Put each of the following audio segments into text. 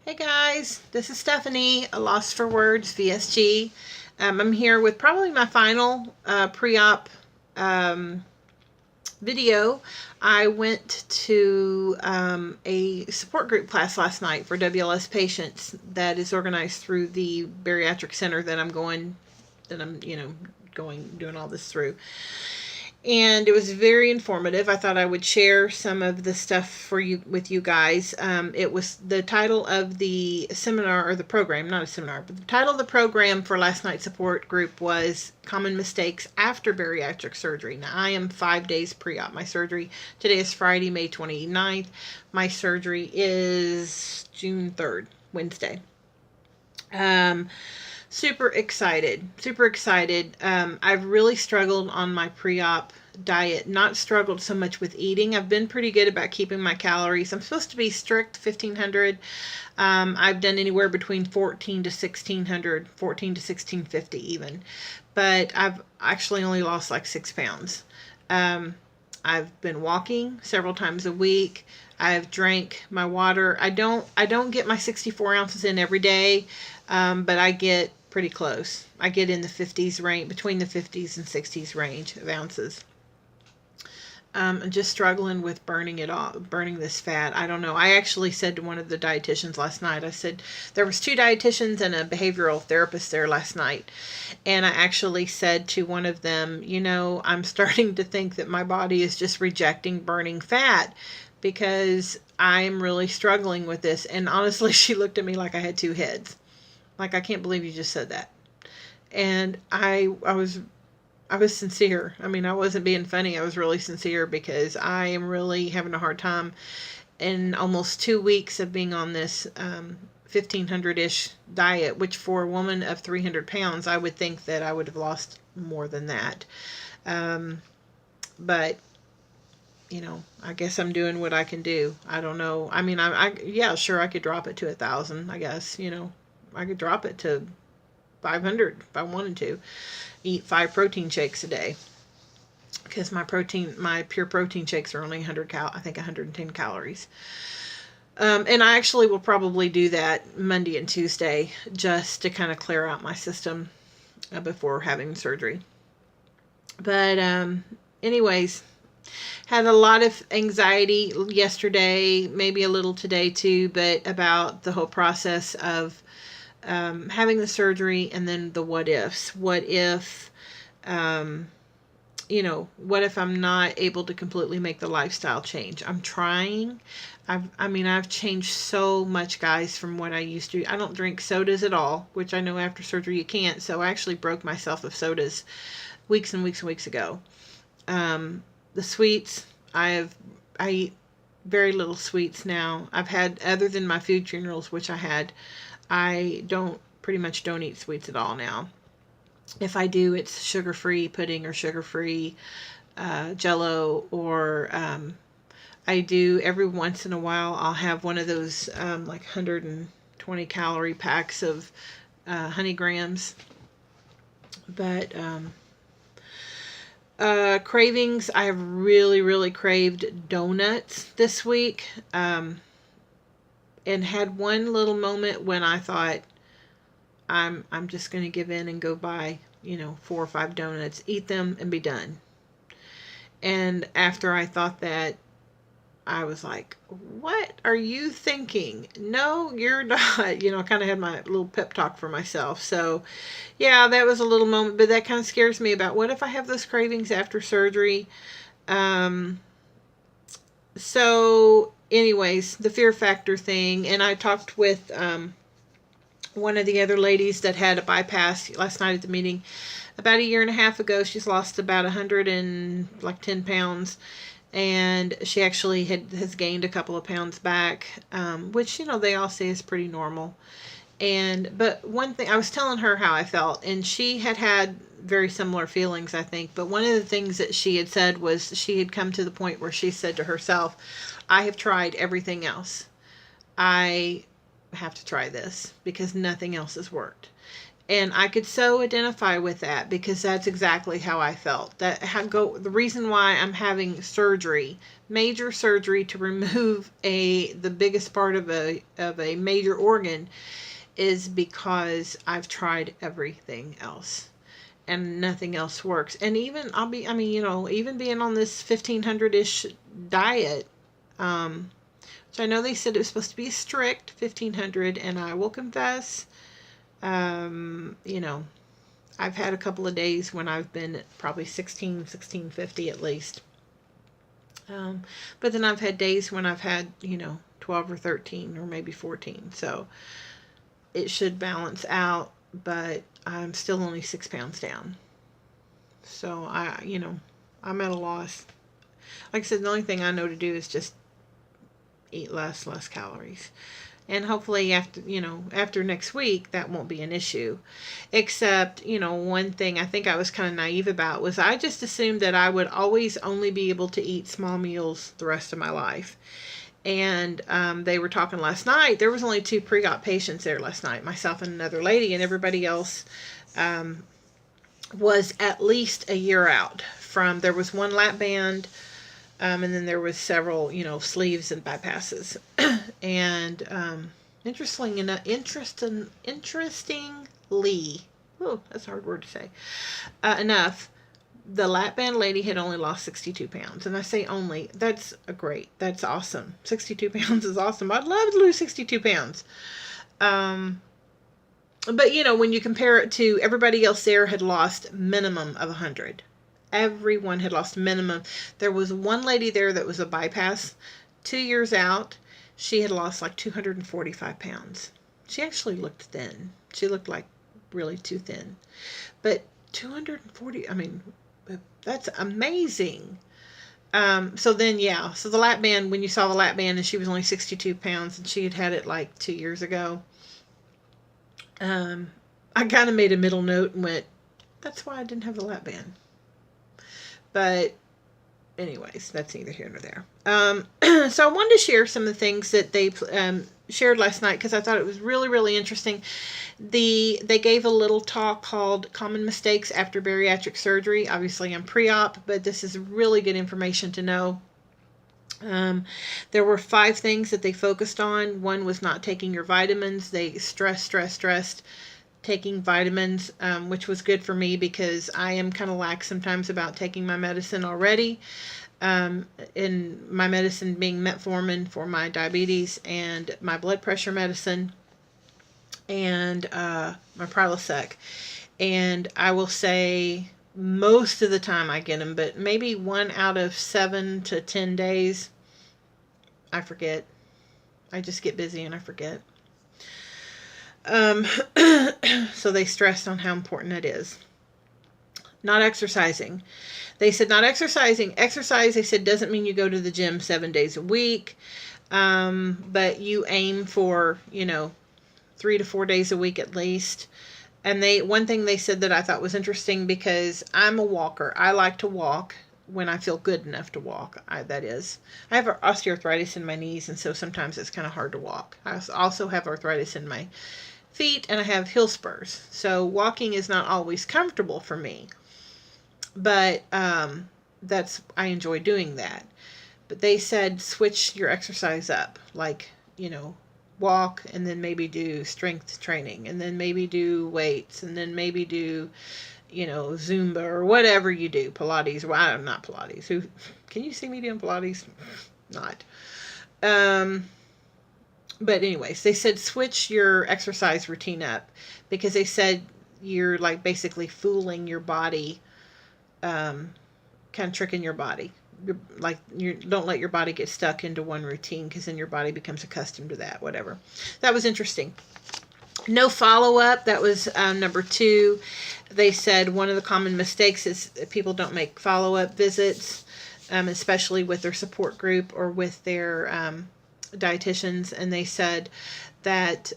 Hey guys, this is Stephanie, a Lost for Words VSG. I'm here with probably my final pre-op um, video. I went to a support group class last night for WLS patients that is organized through the Bariatric Center that I'm doing all this through, and it was very informative. I thought I would share some of the stuff for you with you guys. It was the title of the seminar, or the program, not a seminar, but the title of the program for last night's support group was Common Mistakes After Bariatric Surgery. Now, I am 5 days pre-op. My surgery today is Friday, May 29th. My surgery is June 3rd, Wednesday. Um, Super excited. Super excited. I've really struggled on my pre-op diet. Not struggled so much with eating. I've been pretty good about keeping my calories. I'm supposed to be strict 1500. I've done anywhere between 14 to 1600, 14 to 1650 even. But I've actually only lost like 6 pounds. I've been walking several times a week. I've drank my water. I don't get my 64 ounces in every day, but I get pretty close. I get in the 50s range, between the 50s and 60s range of ounces. I'm just struggling with burning it off, burning this fat. I don't know. I actually said to one of the dietitians last night, I said, there was two dietitians and a behavioral therapist there last night. And I actually said to one of them, I'm starting to think that my body is just rejecting burning fat because I'm really struggling with this. And honestly, she looked at me like I had two heads. Like, I can't believe you just said that. And I was sincere. I mean, I wasn't being funny. I was really sincere because I am really having a hard time in almost 2 weeks of being on this 1500-ish diet, which for a woman of 300 pounds, I would think that I would have lost more than that. But I guess I'm doing what I can do. I don't know. I mean, yeah, sure, I could drop it to 1,000. I guess, I could drop it to 500 if I wanted to. Eat 5 protein shakes a day, because my pure protein shakes are only 110 calories. And I actually will probably do that Monday and Tuesday just to kind of clear out my system before having surgery. But anyways, had a lot of anxiety yesterday, maybe a little today too, but about the whole process of having the surgery, and then the what ifs. What if I'm not able to completely make the lifestyle change? I'm trying. I've changed so much, guys, from what I used to. I don't drink sodas at all, which I know after surgery you can't. So I actually broke myself of sodas weeks and weeks and weeks ago. The sweets, I eat very little sweets now. I've had, other than my food funerals, which I pretty much don't eat sweets at all now. If I do, it's sugar-free pudding or sugar-free Jello, or I do every once in a while. I'll have one of those like 120 calorie packs of honey grams. But cravings, I have really, really craved donuts this week. And had one little moment when I thought, I'm just going to give in and go buy 4 or 5 donuts, eat them, and be done. And after I thought that, I was like, what are you thinking? No, you're not. Kind of had my little pep talk for myself. So yeah, that was a little moment, but that kind of scares me about what if I have those cravings after surgery. So anyways, the fear factor thing. And I talked with one of the other ladies that had a bypass last night at the meeting. About a year and a half ago, she's lost about 110 pounds, and she actually has gained a couple of pounds back, which they all say is pretty normal. But one thing, I was telling her how I felt, and she had very similar feelings, I think. But one of the things that she had said was she had come to the point where she said to herself, I have tried everything else. I have to try this because nothing else has worked. And I could so identify with that because that's exactly how I felt. The reason why I'm having surgery, major surgery to remove the biggest part of a major organ, is because I've tried everything else and nothing else works. And even even being on this 1500-ish diet, which I know they said it was supposed to be a strict 1500, and I will confess, you know, I've had a couple of days when I've been at probably 1650 at least. But then I've had days when I've had, 12 or 13 or maybe 14. So it should balance out, but I'm still only 6 pounds down. So I'm at a loss. Like I said, the only thing I know to do is just eat less calories. And hopefully after next week, that won't be an issue. Except, one thing I think I was kind of naive about was I just assumed that I would always only be able to eat small meals the rest of my life. And they were talking last night. There was only 2 pre-op patients there last night, myself and another lady, and everybody else was at least a year out from, there was 1 lap band, and then there was several, sleeves and bypasses. And interestingly, oh, that's a hard word to say, enough, the lap band lady had only lost 62 pounds. And I say only, that's awesome. 62 pounds is awesome. I'd love to lose 62 pounds. But, when you compare it to everybody else there had lost minimum of 100. Everyone had lost minimum. There was one lady there that was a bypass 2 years out. She had lost like 245 pounds. She actually looked thin. She looked like really too thin. But 240, that's amazing. So the lap band, when you saw the lap band and she was only 62 pounds and she had it like 2 years ago, I kind of made a middle note and went, that's why I didn't have the lap band. But anyways, that's neither here nor there. So I wanted to share some of the things that they shared last night because I thought it was really, really interesting. They gave a little talk called Common Mistakes After Bariatric Surgery. Obviously, I'm pre-op, but this is really good information to know. There were 5 things that they focused on. One was not taking your vitamins. They stressed taking vitamins, which was good for me because I am kind of lax sometimes about taking my medicine already. In my medicine being metformin for my diabetes and my blood pressure medicine and my Prilosec. And I will say most of the time I get them, but maybe 1 out of 7 to 10 days, I forget. I just get busy and I forget. So they stressed on how important it is. Not exercising. They said not exercising. Exercise, they said, doesn't mean you go to the gym 7 days a week. But you aim for, 3 to 4 days a week at least. And one thing they said that I thought was interesting because I'm a walker. I like to walk when I feel good enough to walk. I have osteoarthritis in my knees, and so sometimes it's kind of hard to walk. I also have arthritis in my feet, and I have heel spurs. So walking is not always comfortable for me. But I enjoy doing that. But they said switch your exercise up. Like, walk and then maybe do strength training and then maybe do weights and then maybe do, Zumba or whatever you do. Pilates. Well, I'm not Pilates. Can you see me doing Pilates? Not. But anyways, they said switch your exercise routine up because they said you're like basically fooling your body, kind of tricking your body. Don't let your body get stuck into one routine because then your body becomes accustomed to that, whatever. That was interesting. No follow-up. That was number 2. They said one of the common mistakes is people don't make follow-up visits, especially with their support group or with their dietitians, and they said that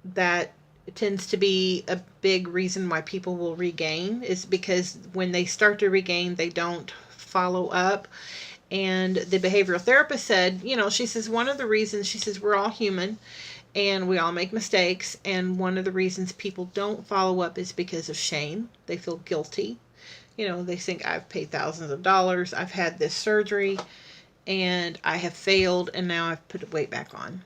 that tends to be a big reason why people will regain is because when they start to regain, they don't follow up, And the behavioral therapist said, she says, one of the reasons, she says, we're all human and we all make mistakes. And one of the reasons people don't follow up is because of shame. They feel guilty. They think, I've paid thousands of dollars. I've had this surgery and I have failed. And now I've put weight back on.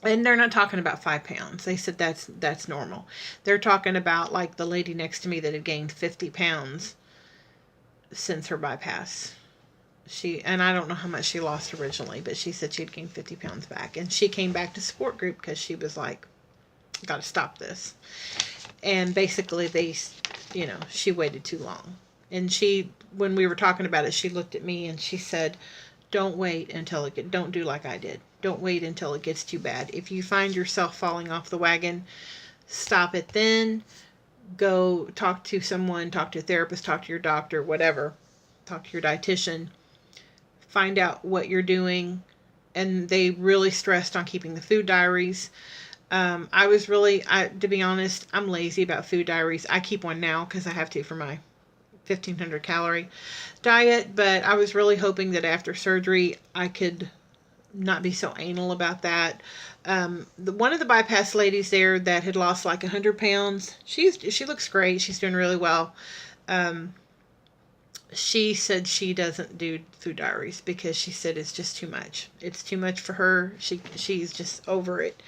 And they're not talking about 5 pounds. They said that's normal. They're talking about like the lady next to me that had gained 50 pounds since her bypass. And I don't know how much she lost originally, but she said she'd gained 50 pounds back. And she came back to support group because she was like, got to stop this. And basically she waited too long. And when we were talking about it, she looked at me and she said, don't wait until don't do like I did. Don't wait until it gets too bad. If you find yourself falling off the wagon, stop it then. Go talk to someone, talk to a therapist, talk to your doctor, whatever. Talk to your dietitian. Find out what you're doing. And they really stressed on keeping the food diaries. To be honest, I'm lazy about food diaries. I keep one now because I have to for my 1,500 calorie diet. But I was really hoping that after surgery, I could not be so anal about that. One of the bypass ladies there that had lost like 100 pounds, she looks great. She's doing really well. She said she doesn't do food diaries because she said it's just too much. It's too much for her. She's just over it.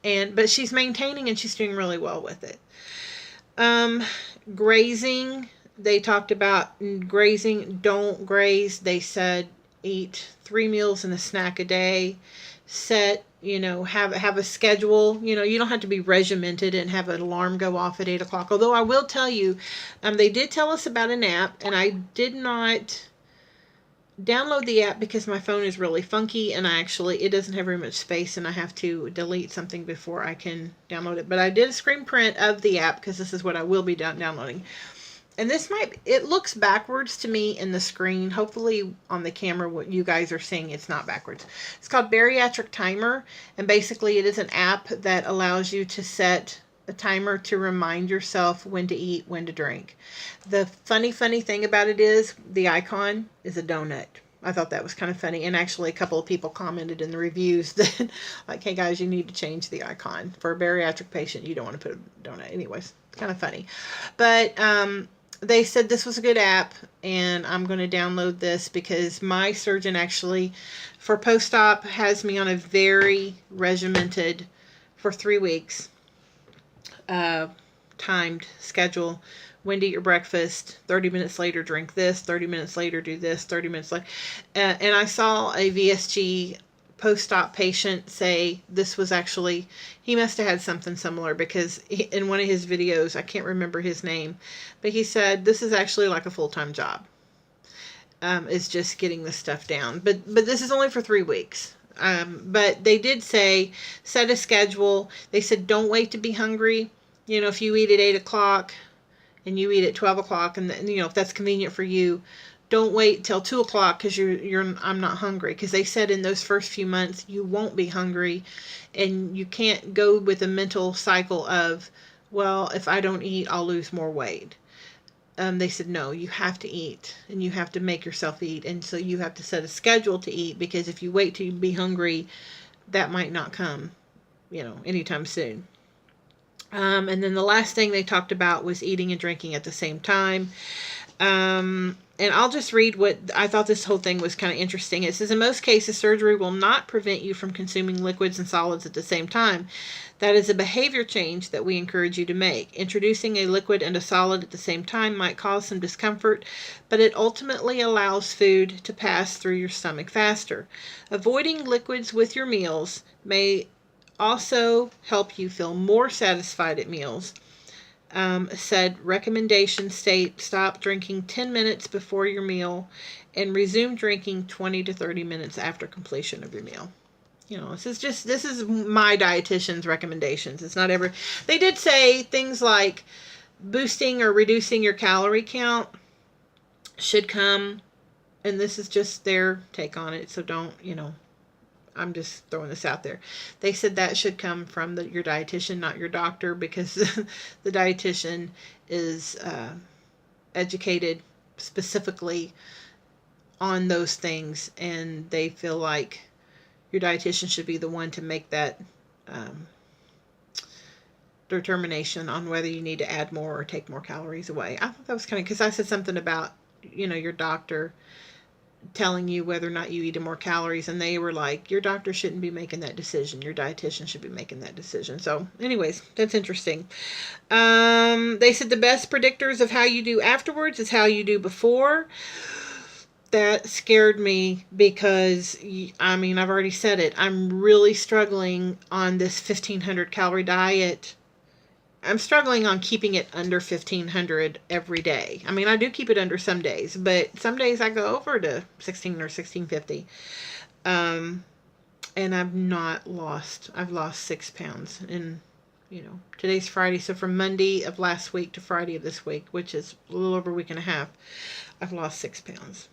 But she's maintaining and she's doing really well with it. Grazing, they talked about grazing. Don't graze. They said eat 3 meals and a snack a day. Set, have a schedule. You don't have to be regimented and have an alarm go off at 8 o'clock. Although I will tell you, they did tell us about an app, and I did not download the app because my phone is really funky and it doesn't have very much space and I have to delete something before I can download it. But I did a screen print of the app because this is what I will be downloading. And it looks backwards to me in the screen. Hopefully on the camera, what you guys are seeing, it's not backwards. It's called Bariatric Timer. And basically it is an app that allows you to set a timer to remind yourself when to eat, when to drink. The funny thing about it is the icon is a donut. I thought that was kind of funny. And actually a couple of people commented in the reviews that like, hey guys, you need to change the icon. For a bariatric patient, you don't want to put a donut. Anyways, it's kind of funny. But they said this was a good app, and I'm going to download this because my surgeon actually, for post-op, has me on a very regimented, for 3 weeks, timed schedule. When to eat your breakfast, 30 minutes later drink this, 30 minutes later do this, 30 minutes later. And I saw a VSG post-op patient say this was actually, he must have had something similar because in one of his videos, I can't remember his name, but he said this is actually like a full-time job. It's just getting this stuff down. But this is only for 3 weeks. But they did say, set a schedule. They said don't wait to be hungry. If you eat at 8 o'clock and you eat at 12 o'clock and if that's convenient for you, don't wait till 2 o'clock because I'm not hungry. Because they said in those first few months you won't be hungry, and you can't go with a mental cycle of, well, if I don't eat, I'll lose more weight. They said no, you have to eat, and you have to make yourself eat, and so you have to set a schedule to eat because if you wait to be hungry, that might not come, anytime soon. And then the last thing they talked about was eating and drinking at the same time. And I'll just read what I thought. This whole thing was kind of interesting. It says, in most cases, surgery will not prevent you from consuming liquids and solids at the same time. That is a behavior change that we encourage you to make. Introducing a liquid and a solid at the same time might cause some discomfort, but it ultimately allows food to pass through your stomach faster. Avoiding liquids with your meals may also help you feel more satisfied at meals. Said recommendations state stop drinking 10 minutes before your meal and resume drinking 20 to 30 minutes after completion of your meal. This is my dietitian's recommendations. It's not they did say things like boosting or reducing your calorie count should come, and this is just their take on it. So don't, I'm just throwing this out there. They said that should come from your dietitian, not your doctor, because the dietitian is educated specifically on those things, and they feel like your dietitian should be the one to make that um, determination on whether you need to add more or take more calories away. I thought that was kind of, because I said something about, your doctor telling you whether or not you eat more calories, and they were like, your doctor shouldn't be making that decision. Your dietitian should be making that decision. So anyways, that's interesting. They said the best predictors of how you do afterwards is how you do before. That scared me because, I've already said it. I'm really struggling on this 1,500 calorie diet. I'm struggling on keeping it under 1,500 every day. I do keep it under some days, but some days I go over to 16 or 1650. And I've lost 6 pounds. And, today's Friday. So from Monday of last week to Friday of this week, which is a little over a week and a half, I've lost 6 pounds.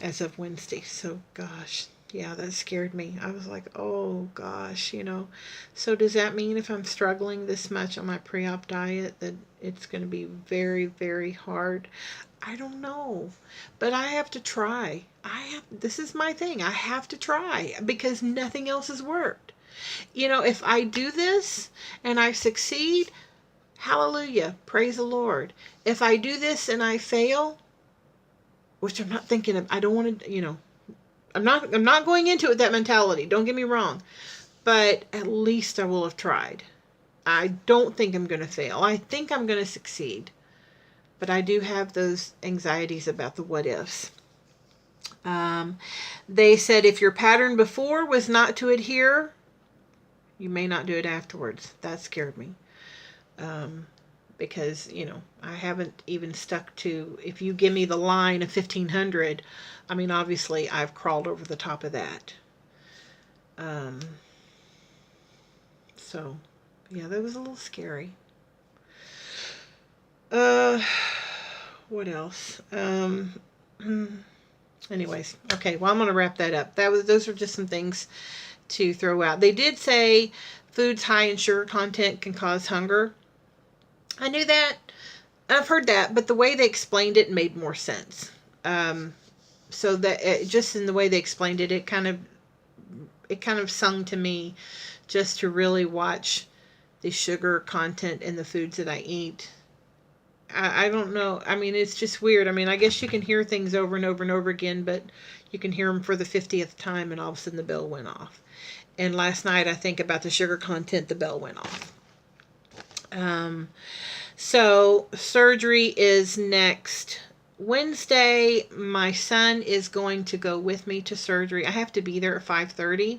As of Wednesday. So, gosh, yeah, that scared me. I was like, oh, gosh, So does that mean if I'm struggling this much on my pre-op diet that it's going to be very, very hard? I don't know. But I have to try. This is my thing. I have to try because nothing else has worked. If I do this and I succeed, hallelujah, praise the Lord. If I do this and I fail, which I'm not thinking of, I don't want to, I'm not going into it with that mentality. Don't get me wrong. But at least I will have tried. I don't think I'm going to fail. I think I'm going to succeed. But I do have those anxieties about the what ifs. They said if your pattern before was not to adhere, you may not do it afterwards. That scared me. Because, I haven't even stuck to, if you give me the line of 1,500, obviously I've crawled over the top of that. So, yeah, that was a little scary. What else? Anyways, okay, well, I'm going to wrap that up. Those are just some things to throw out. They did say foods high in sugar content can cause hunger. I knew that. I've heard that, but the way they explained it made more sense. So that just in the way they explained it, it kind of sung to me just to really watch the sugar content in the foods that I eat. I don't know. It's just weird. I guess you can hear things over and over and over again, but you can hear them for the 50th time, and all of a sudden the bell went off. And last night, I think about the sugar content, the bell went off. So surgery is next Wednesday. My son is going to go with me to surgery. I have to be there at 5:30,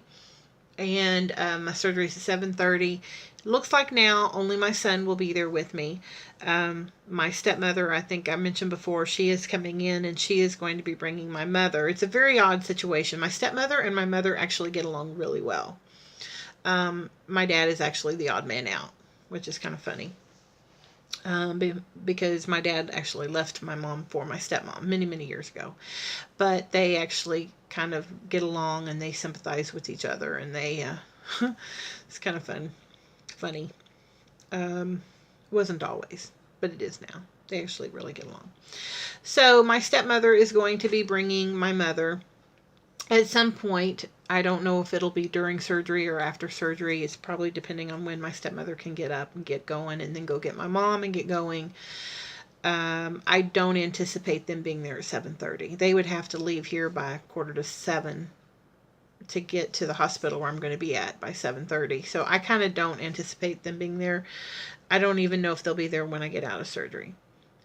and my surgery is at 7:30. Looks like now only my son will be there with me. My stepmother, I think I mentioned before, she is coming in, and she is going to be bringing my mother. It's a very odd situation. My stepmother and my mother actually get along really well. My dad is actually the odd man out, which is kind of funny. Because my dad actually left my mom for my stepmom many, many years ago. But they actually kind of get along, and they sympathize with each other, and they, it's kind of funny. Wasn't always, but it is now. They actually really get along. So my stepmother is going to be bringing my mother at some point. I don't know if it'll be during surgery or after surgery. It's probably depending on when my stepmother can get up and get going, and then go get my mom and get going. I don't anticipate them being there at 7:30. They would have to leave here by 6:45 to get to the hospital where I'm going to be at by 7:30. So I kind of don't anticipate them being there. I don't even know if they'll be there when I get out of surgery.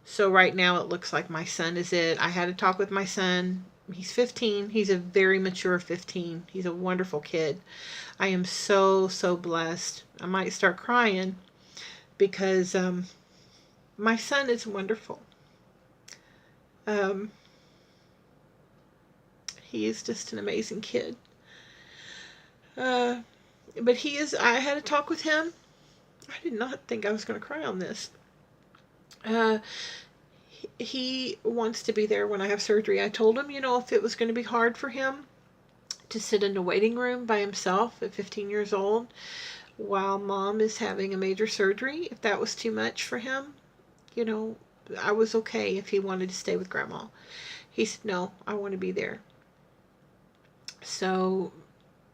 So right now it looks like my son is it. I had a talk with my son. He's 15. He's a very mature 15. He's a wonderful kid. I am so, so blessed. I might start crying because my son is wonderful. He is just an amazing kid. But I had a talk with him. I did not think I was going to cry on this. He wants to be there when I have surgery. I told him, if it was going to be hard for him to sit in a waiting room by himself at 15 years old while mom is having a major surgery, if that was too much for him, I was okay if he wanted to stay with Grandma. He said, no, I want to be there. So,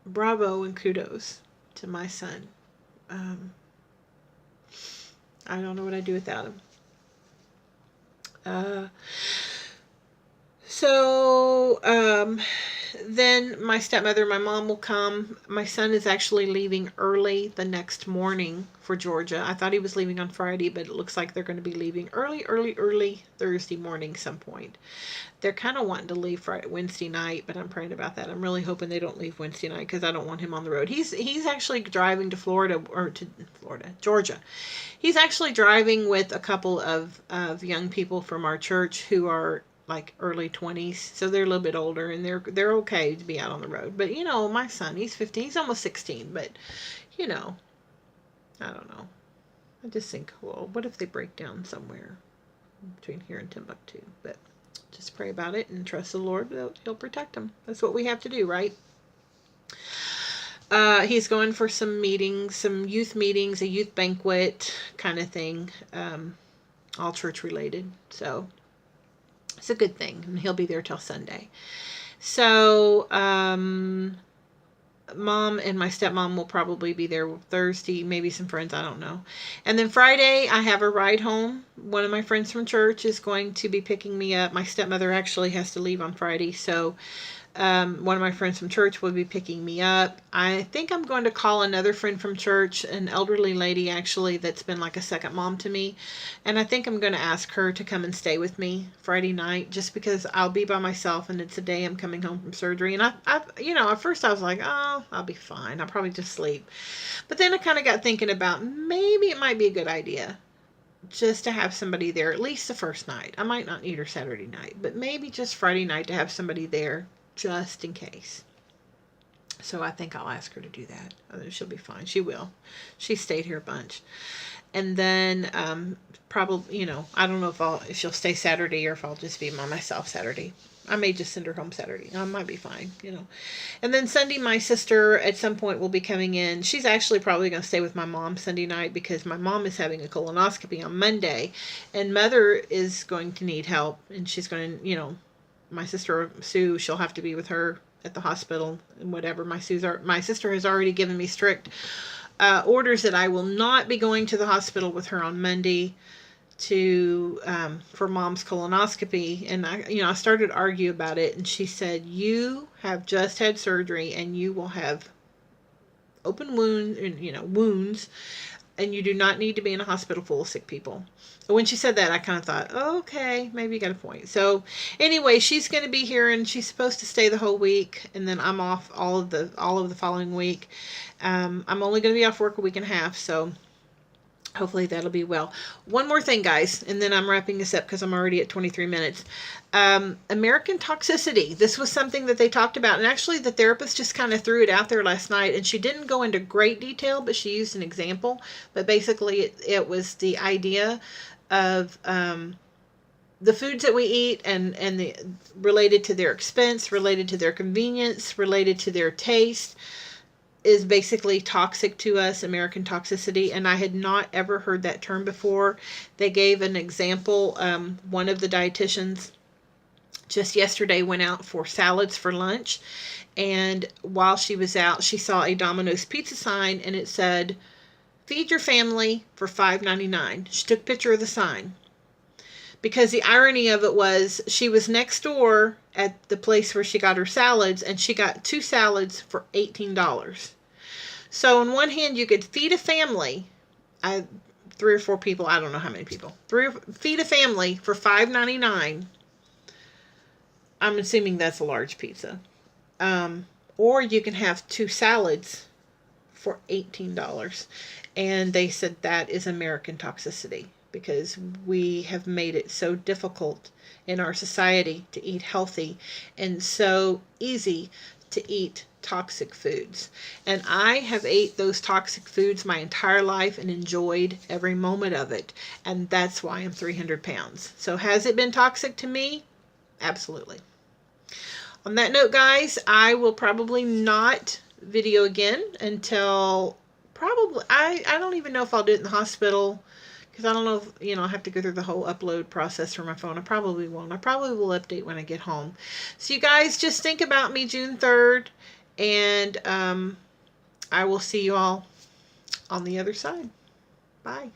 bravo and kudos to my son. Um, I don't know what I'd do without him. Uh, so, then my stepmother, my mom will come. My son is actually leaving early the next morning for Georgia. I thought he was leaving on Friday, but it looks like they're going to be leaving early Thursday morning some point. They're kind of wanting to leave Wednesday night, but I'm praying about that. I'm really hoping they don't leave Wednesday night because I don't want him on the road. He's actually driving to Georgia. He's actually driving with a couple of young people from our church who are like early 20s, so they're a little bit older, and they're okay to be out on the road. But my son, he's 15, he's almost 16, but I don't know. I just think, well, what if they break down somewhere between here and Timbuktu? But just pray about it and trust the Lord. He'll protect them. That's what we have to do, right? He's going for some meetings, some youth meetings, a youth banquet kind of thing, all church related. So it's a good thing, and he'll be there till Sunday. So, Mom and my stepmom will probably be there Thursday, maybe some friends, I don't know. And then Friday, I have a ride home. One of my friends from church is going to be picking me up. My stepmother actually has to leave on Friday, so one of my friends from church will be picking me up. I think I'm going to call another friend from church, an elderly lady actually that's been like a second mom to me. And I think I'm going to ask her to come and stay with me Friday night, just because I'll be by myself and it's a day I'm coming home from surgery. And at first I was like, oh, I'll be fine. I'll probably just sleep. But then I kind of got thinking about maybe it might be a good idea just to have somebody there at least the first night. I might not need her Saturday night, but maybe just Friday night to have somebody there just in case. So I think I'll ask her to do that. She'll be fine. She will. She stayed here a bunch. And then probably, I don't know if she'll stay Saturday or if I'll just be by myself Saturday. I may just send her home Saturday. I might be fine, And then Sunday, my sister at some point will be coming in. She's actually probably going to stay with my mom Sunday night because my mom is having a colonoscopy on Monday. And Mother is going to need help. And she's going to, my sister Sue, she'll have to be with her at the hospital and whatever. My sister has already given me strict orders that I will not be going to the hospital with her on Monday for Mom's colonoscopy. And I started to argue about it, and she said, you have just had surgery and you will have open wounds, and you do not need to be in a hospital full of sick people. So when she said that, I kind of thought, okay, maybe you got a point. So anyway, she's going to be here, and she's supposed to stay the whole week, and then I'm off all of the following week. I'm only going to be off work a week and a half, so hopefully that'll be well. One more thing, guys, and then I'm wrapping this up because I'm already at 23 minutes. American toxicity. This was something that they talked about, and actually the therapist just kind of threw it out there last night, and she didn't go into great detail, but she used an example. But basically it was the idea of the foods that we eat and related to their expense, related to their convenience, related to their taste, is basically toxic to us, American toxicity. And I had not ever heard that term before. They gave an example. One of the dietitians just yesterday went out for salads for lunch. And while she was out, she saw a Domino's pizza sign, and it said, "Feed your family for $5.99. She took a picture of the sign. Because the irony of it was, she was next door at the place where she got her salads, and she got 2 salads for $18. So on one hand, you could feed a family, 3 or 4 people, I don't know how many people, feed a family for $5.99. I'm assuming that's a large pizza. Or you can have 2 salads for $18. And they said that is American toxicity, because we have made it so difficult in our society to eat healthy and so easy to eat toxic foods. And I have ate those toxic foods my entire life and enjoyed every moment of it. And that's why I'm 300 pounds. So has it been toxic to me? Absolutely. On that note, guys, I will probably not video again until probably, I don't even know if I'll do it in the hospital, because I don't know if, I have to go through the whole upload process for my phone. I probably won't. I probably will update when I get home. So you guys just think about me June 3rd, and I will see you all on the other side. Bye.